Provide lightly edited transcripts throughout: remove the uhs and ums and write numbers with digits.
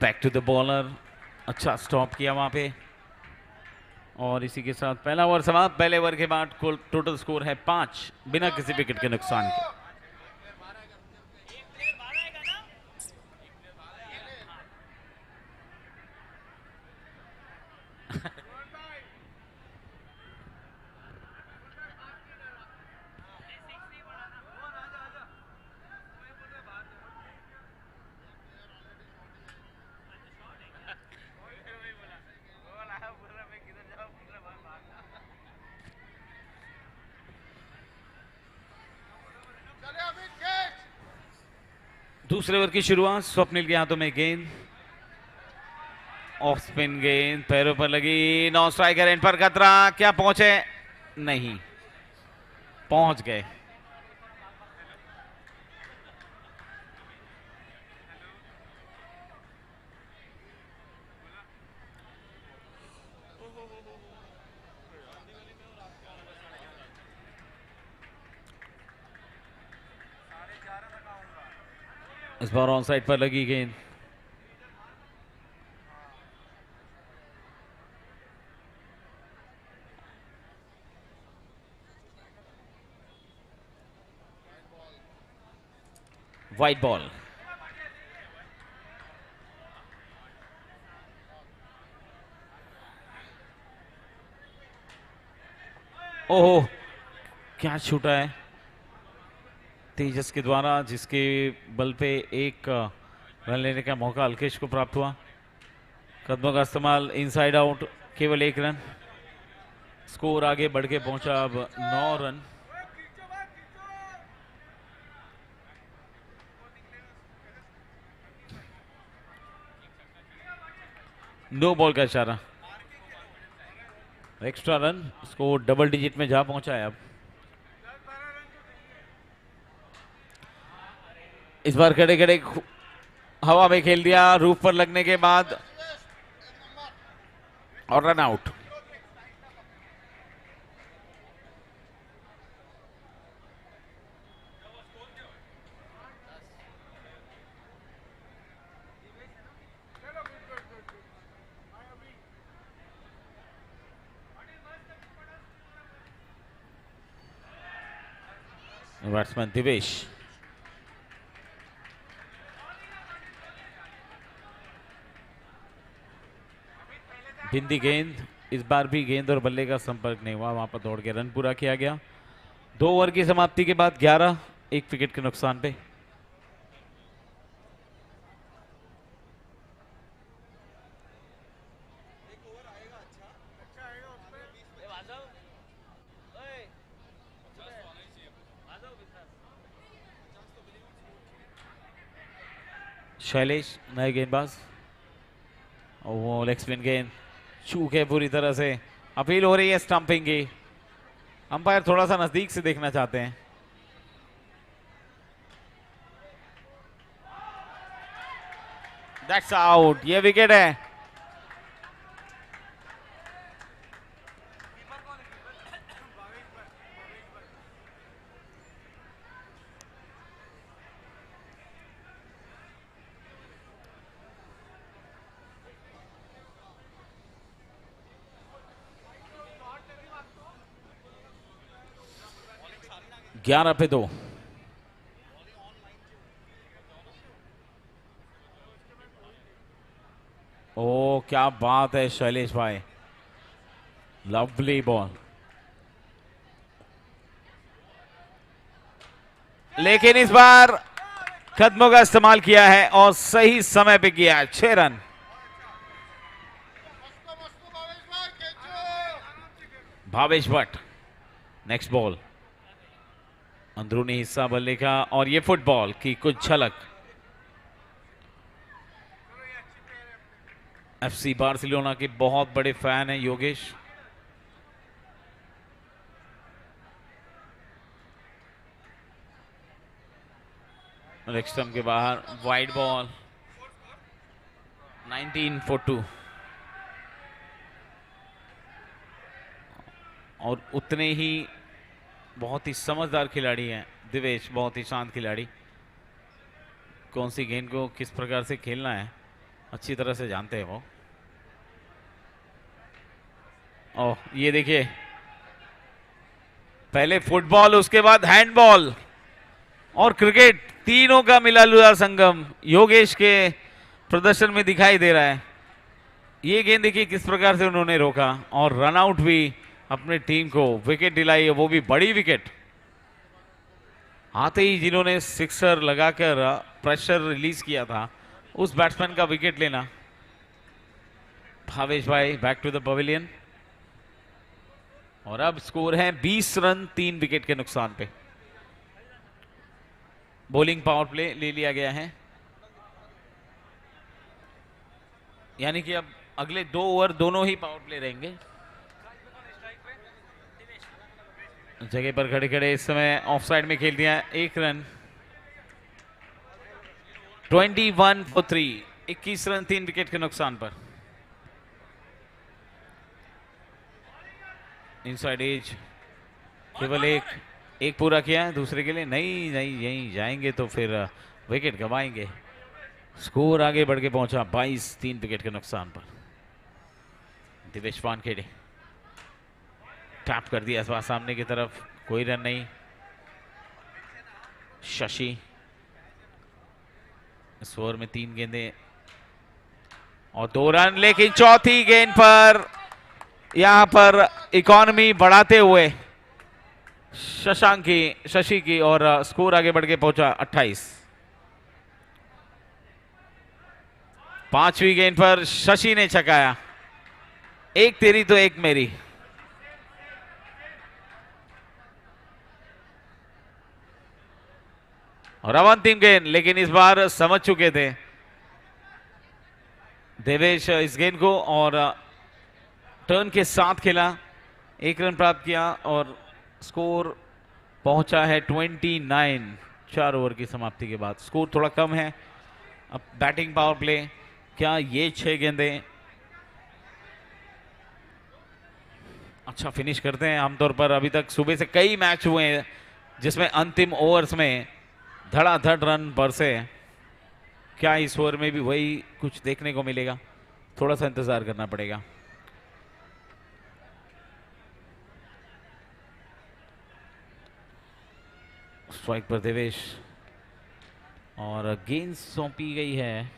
Back to the bowler, अच्छा stop किया वहां पे। और इसी के साथ पहला ओवर समाप्त। पहले ओवर के बाद टोटल स्कोर है 5 बिना किसी विकेट के नुकसान के। दूसरे ओवर की शुरुआत, स्वप्निल के हाथों में गेंद, ऑफ स्पिन गेंद पैरों पर लगी, नॉन स्ट्राइकर एंड पर खतरा, क्या पहुंचे? नहीं पहुंच गए। इस बार ऑन साइड पर लगी गेंद, वाइड बॉल। ओहो, क्या छूटा है तेजस के द्वारा, जिसके बल पे एक रन लेने का मौका अल्केश को प्राप्त हुआ। कदमों का इस्तेमाल, इनसाइड आउट, केवल 1 रन। स्कोर आगे बढ़ के पहुंचा अब 9 रन। नो बॉल का इशारा, extra run, score double digit में जा पहुंचा है अब। इस बार खड़े खड़े हवा में खेल दिया, रूफ पर लगने के बाद, और रन आउट। बैट्समैन दिवेश, बिंदी गेंद, इस बार भी गेंद और बल्ले का संपर्क नहीं हुआ, वहां पर दौड़ के रन पूरा किया गया। 2 ओवर की समाप्ति के बाद 11, 1 विकेट के नुकसान पे। शैलेश नए गेंदबाज, और वो लेग स्पिन गेंद चूक है पूरी तरह से। अपील हो रही है स्टंपिंग की, अंपायर थोड़ा सा नजदीक से देखना चाहते हैं। दैट्स आउट, ये विकेट है। ग्यारह पे 2। ओ क्या बात है शैलेश भाई, लवली बॉल, लेकिन इस बार कदमों का इस्तेमाल किया है और सही समय पे किया है। 6 run. Bhavesh Bhatt, next ball, अंदरूनी हिस्सा बल्ले का, और ये फुटबॉल की कुछ झलक। एफसी बार्सिलोना के बहुत बड़े फैन हैं योगेश। लेग स्टंप के बाहर, वाइड बॉल, 19 for 2। और उतने ही बहुत ही समझदार खिलाड़ी हैं दिवेश, बहुत ही शांत खिलाड़ी, कौन सी गेंद को किस प्रकार से खेलना है अच्छी तरह से जानते हैं वो। ओह, ये देखिए, पहले फुटबॉल, उसके बाद हैंडबॉल और क्रिकेट, तीनों का मिला जुला संगम योगेश के प्रदर्शन में दिखाई दे रहा है। ये गेंद देखिए किस प्रकार से उन्होंने रोका और रन आउट भी अपने टीम को विकेट दिलाई है, वो भी बड़ी विकेट। आते ही जिन्होंने सिक्सर लगाकर प्रेशर रिलीज किया था, उस बैट्समैन का विकेट लेना। भावेश भाई बैक टू द पवेलियन। और अब स्कोर है 20 रन 3 विकेट के नुकसान पे। बॉलिंग पावर प्ले ले लिया गया है, यानी कि अब अगले 2 ओवर दोनों ही पावर प्ले रहेंगे। जगह पर खड़े खड़े इस समय ऑफ साइड में खेल दिया 1 रन। 21 फॉर 3, 21 रन 3 विकेट के नुकसान पर। इनसाइड एज केवल एक पूरा किया है, दूसरे के लिए नहीं नहीं, यहीं जाएंगे तो फिर विकेट गंवाएंगे। स्कोर आगे बढ़ के पहुंचा 22 3 विकेट के नुकसान पर। दिवेश वानखेड़े टैप कर दिया इस बार सामने की तरफ, कोई रन नहीं। शशि, इस ओवर में 3 गेंदें और 2 रन, लेकिन चौथी गेंद पर यहां पर इकोनॉमी बढ़ाते हुए शशि की और स्कोर आगे बढ़ के पहुंचा 28। 5वीं गेंद पर शशि ने छकाया, एक तेरी तो एक मेरी। और अब अंतिम गेंद, लेकिन इस बार समझ चुके थे देवेश इस गेंद को और टर्न के साथ खेला, 1 रन प्राप्त किया और स्कोर पहुंचा है 29 4 ओवर की समाप्ति के बाद। स्कोर थोड़ा कम है। अब बैटिंग पावर प्ले, क्या ये 6 गेंदें अच्छा फिनिश करते हैं? आमतौर पर अभी तक सुबह से कई मैच हुए हैं जिसमें अंतिम ओवर्स में धड़ाधड़ रन बरसे। क्या इस ओवर में भी वही कुछ देखने को मिलेगा? थोड़ा सा इंतजार करना पड़ेगा। स्ट्राइक पर देवेश और गेंद सौंपी गई है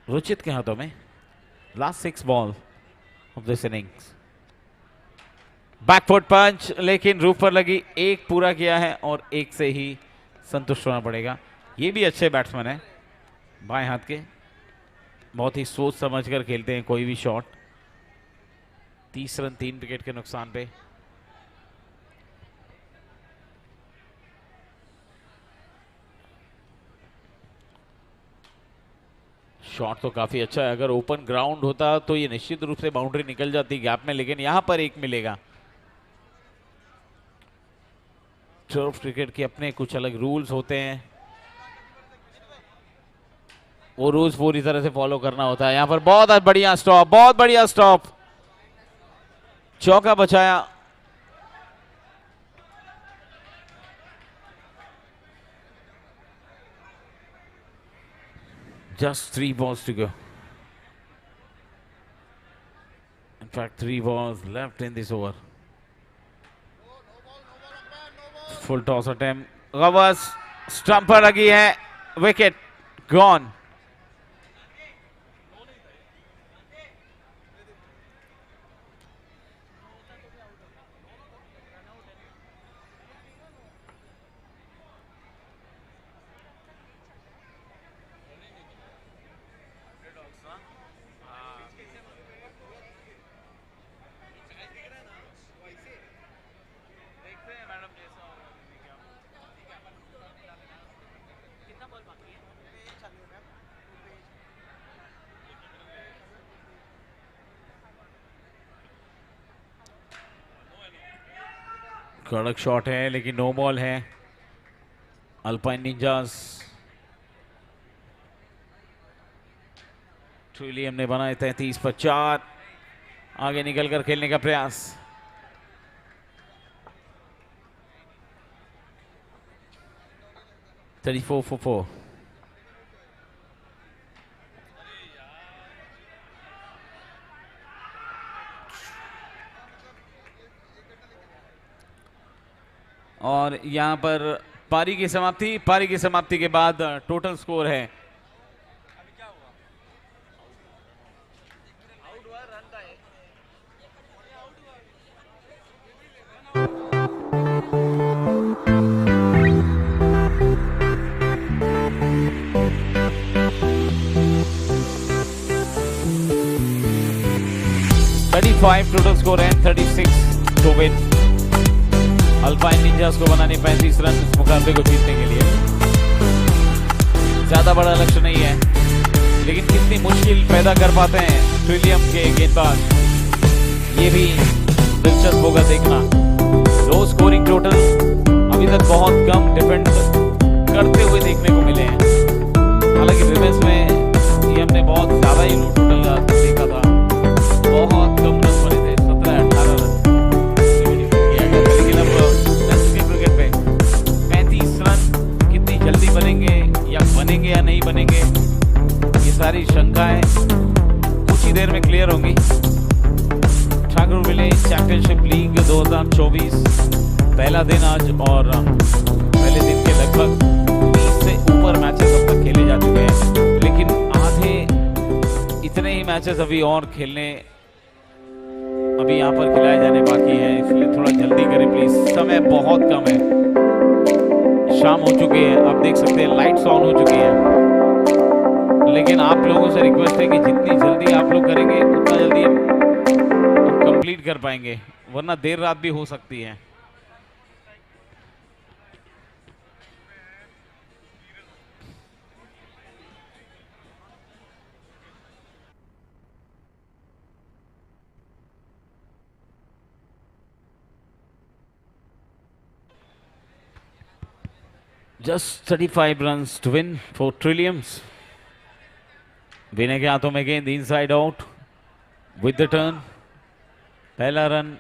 रुचित के हाथों में। Last 6 ball off this innings. Backfoot punch, लेकिन रूफ पर लगी, 1 पूरा किया है और 1 से ही संतुष्ट होना पड़ेगा। ये भी अच्छे बैट्समैन हैं बाएं हाथ के, बहुत ही सोच समझकर खेलते हैं कोई भी शॉट। 30 रन 3 विकेट के नुकसान पे। शॉट तो काफी अच्छा है, अगर ओपन ग्राउंड होता तो ये निश्चित रूप से बाउंड्री निकल जाती गैप में, लेकिन यहां पर 1 मिलेगा। टर्फ क्रिकेट के अपने कुछ अलग रूल्स होते हैं, वो रूल्स पूरी तरह से फॉलो करना होता है। यहां पर बहुत बढ़िया स्टॉप, बहुत बढ़िया स्टॉप, चौका बचाया। Just 3 balls to go. In fact, 3 balls left in this over. Full toss attempt. Gavas, stump पर लगी है, wicket gone. कड़क शॉट है लेकिन नो बॉल है। अल्पाइन निंजास ट्रिलियम ने बनाए 33 पर 4, आगे निकलकर खेलने का प्रयास। Four. और यहां पर पारी की समाप्ति के बाद टोटल स्कोर है 35 टोटल स्कोर है 36 टू विन। अल्पाइन निंजास को बनाने 35 रन इस मुकाबले को जीतने के लिए। ज्यादा बड़ा लक्ष्य नहीं है, लेकिन कितनी मुश्किल पैदा कर पाते हैं ट्रिलियम के गेंदबाज, ये भी दिलचस्प होगा देखना। लो स्कोरिंग टोटल अभी तक बहुत कम डिफेंड करते हुए देखने को मिले हैं। हालांकि विमेंस में ये हमने बहुत ज्यादा ही लो टोटल देखा था, बहुत कम रन बने थे, 17-18 रन। लेकिन अब क्रिकेट पे 35 रन कितनी जल्दी बनेंगे या नहीं बनेंगे, ये सारी शंकाएं कुछ ही देर में क्लियर होंगी। ठाकुर विलेज चैंपियनशिप लीग 2024 पहला दिन आज, और पहले दिन के लगभग 20 से ऊपर मैचेस अब तक खेले जा चुके हैं, लेकिन आधे इतने ही मैचेस अभी और खेलने अभी यहाँ पर खिलाए जाने बाकी है, इसलिए थोड़ा जल्दी करें प्लीज, समय बहुत कम है। शाम हो चुकी है, आप देख सकते हैं लाइट्स ऑन हो चुकी हैं, लेकिन आप लोगों से रिक्वेस्ट है कि जितनी जल्दी आप लोग करेंगे उतना जल्दी हम कंप्लीट कर पाएंगे, वरना देर रात भी हो सकती है। Just 35 runs to win for Trilliums. विनय के हाथों में गेंद inside out with the turn, पहला रन।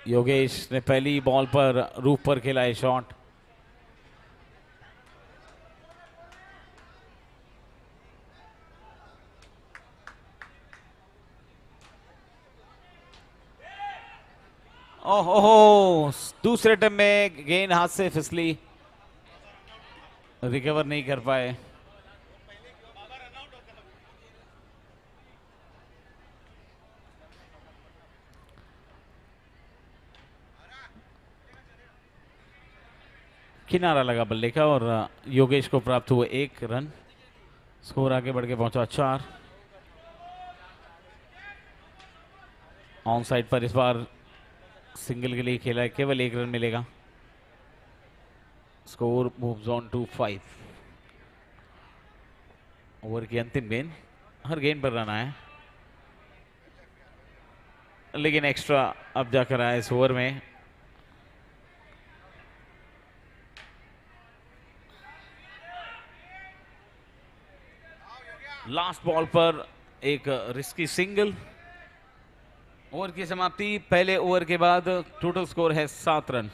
योगेश ने पहली बॉल पर रूफ पर खेला है शॉट। ओहो, दूसरे टर्म में गेंद हाथ से फिसली, रिकवर नहीं कर पाए। किनारा लगा बल्ले का और योगेश को प्राप्त हुआ 1 रन। स्कोर आगे बढ़ के पहुंचा 4। ऑन साइड पर इस बार सिंगल के लिए खेला है, केवल 1 रन मिलेगा। Score moves on to 5। Over की अंतिम गेंद, हर गेंद पर रन आया, लेकिन एक्स्ट्रा अब जाकर आया इस ओवर में। लास्ट बॉल पर एक रिस्की सिंगल। ओवर की समाप्ति, पहले ओवर के बाद टोटल स्कोर है 7 रन।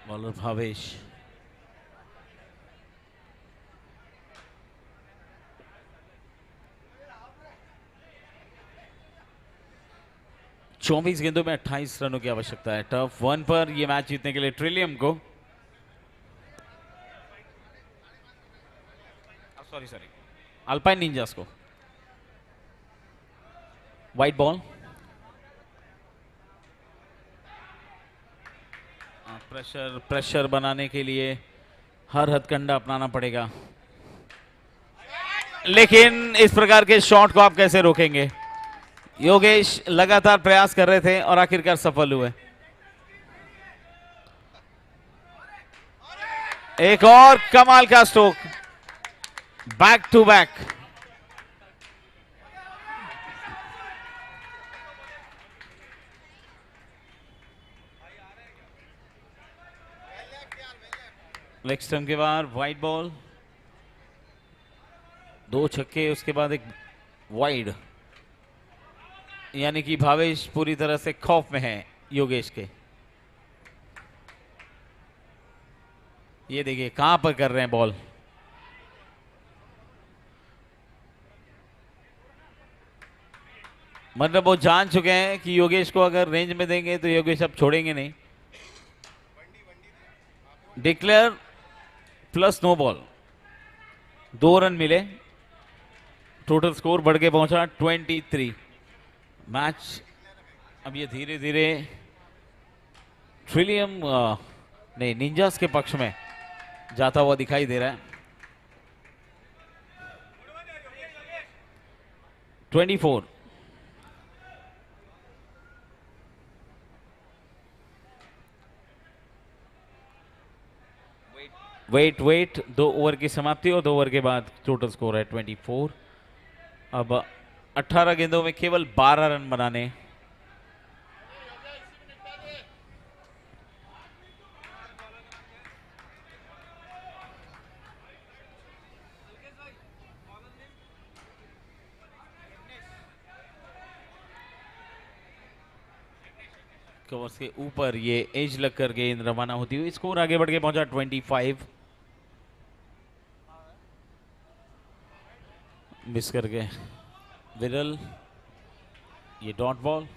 बॉलर भावेश, चौबीस गेंदों में 28 रनों की आवश्यकता है। टफ 1 पर यह मैच जीतने के लिए ट्रिलियम को, सॉरी अल्पाइन निंजास को। वाइट बॉल, प्रेशर बनाने के लिए हर हथकंडा अपनाना पड़ेगा। लेकिन इस प्रकार के शॉट को आप कैसे रोकेंगे? योगेश लगातार प्रयास कर रहे थे और आखिरकार सफल हुए। एक और कमाल का stroke, back to back. Leg stump के बाद वाइड बॉल, 2 छक्के, उसके बाद एक वाइड, यानी कि भावेश पूरी तरह से खौफ में है योगेश के। ये देखिए कहां पर कर रहे हैं बॉल। मतलब वो जान चुके हैं कि योगेश को अगर रेंज में देंगे तो योगेश अब छोड़ेंगे नहीं। Declare plus no ball, 2 run मिले, टोटल स्कोर बढ़ के पहुंचा 23। मैच अब ये धीरे धीरे ट्रिलियम नहीं निंजास के पक्ष में जाता हुआ दिखाई दे रहा है। 24। वेट 2 ओवर की समाप्ति और 2 ओवर के बाद टोटल स्कोर है 24। अब 18 गेंदों में केवल 12 रन बनाने। कवर्स के ऊपर ये एज लग कर गेंद रवाना होती हुई, स्कोर आगे बढ़ के पहुंचा 25। मिस करके विरल, ये डॉट बॉल।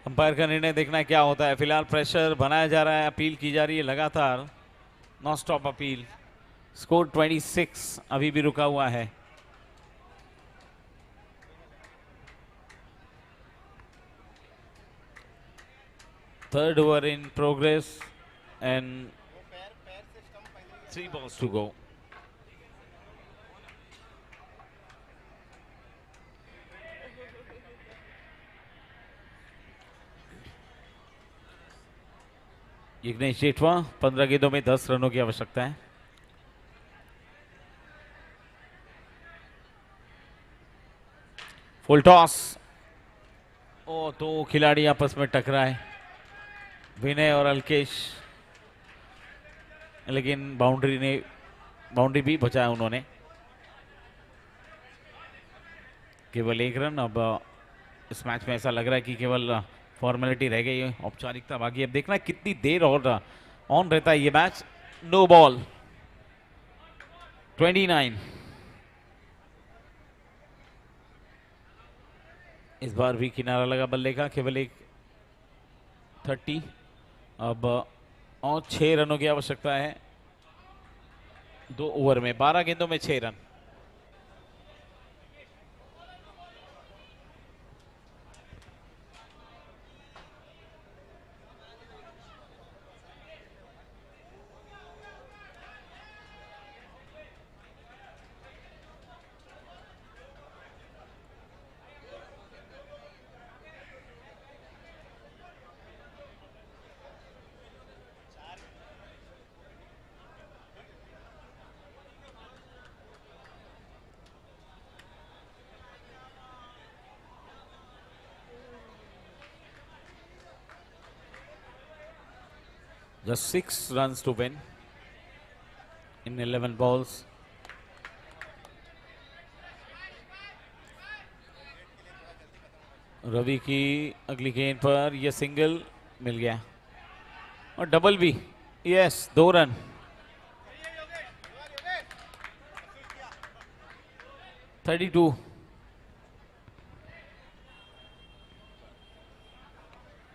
अंपायर का निर्णय देखना है क्या होता है। फिलहाल प्रेशर बनाया जा रहा है, अपील की जा रही है लगातार, नॉन स्टॉप अपील। स्कोर 26 अभी भी रुका हुआ है। Third over in progress and 3 balls to go. Yagnesh Jethwa, 15 गेंदों में 10 रनों की आवश्यकता है। फुल टॉस, ओ 2 खिलाड़ी आपस में टकराए, विनय और अल्केश, लेकिन बाउंड्री भी बचाया उन्होंने। केवल 1 रन। अब इस मैच में ऐसा लग रहा है कि केवल फॉर्मेलिटी रह गई है, औपचारिकता बाकी। अब देखना है कितनी देर और ऑन रहता है ये मैच। No ball, 29। इस बार भी किनारा लगा बल्ले का, केवल एक 30। अब और 6 रनों की आवश्यकता है 2 ओवर में, 12 गेंदों में 6 run. Just 6 runs to win in 11 balls. Ravi की अगली गेंद पर यह सिंगल मिल गया और डबल भी। Yes, 2 run. (32)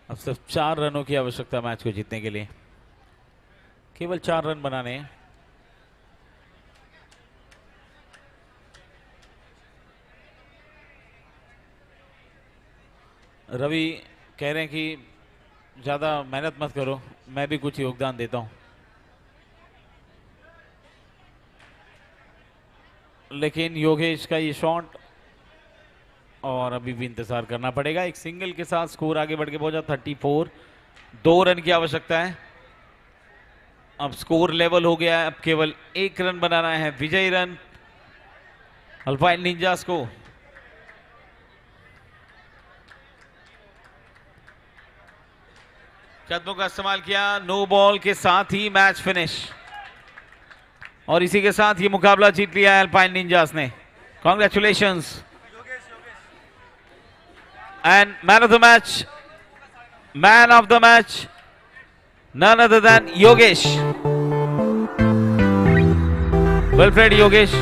अब सिर्फ 4 रनों की आवश्यकता मैच को जीतने के लिए, केवल 4 रन बनाने हैं। रवि कह रहे हैं कि ज़्यादा मेहनत मत करो, मैं भी कुछ योगदान देता हूं। लेकिन योगेश का ये शॉट, और अभी भी इंतजार करना पड़ेगा। एक सिंगल के साथ स्कोर आगे बढ़ के पहुंचा 34। 2 रन की आवश्यकता है। अब स्कोर लेवल हो गया है, अब केवल 1 रन बनाना है, विजयी रन अल्पाइन निंजास को। कदमों का इस्तेमाल किया, नो बॉल के साथ ही मैच फिनिश, और इसी के साथ ये मुकाबला जीत लिया है अल्पाइन निंजास ने। Congratulations. And man of the match, man of the match, none other than Yogesh. Well played, Yogesh.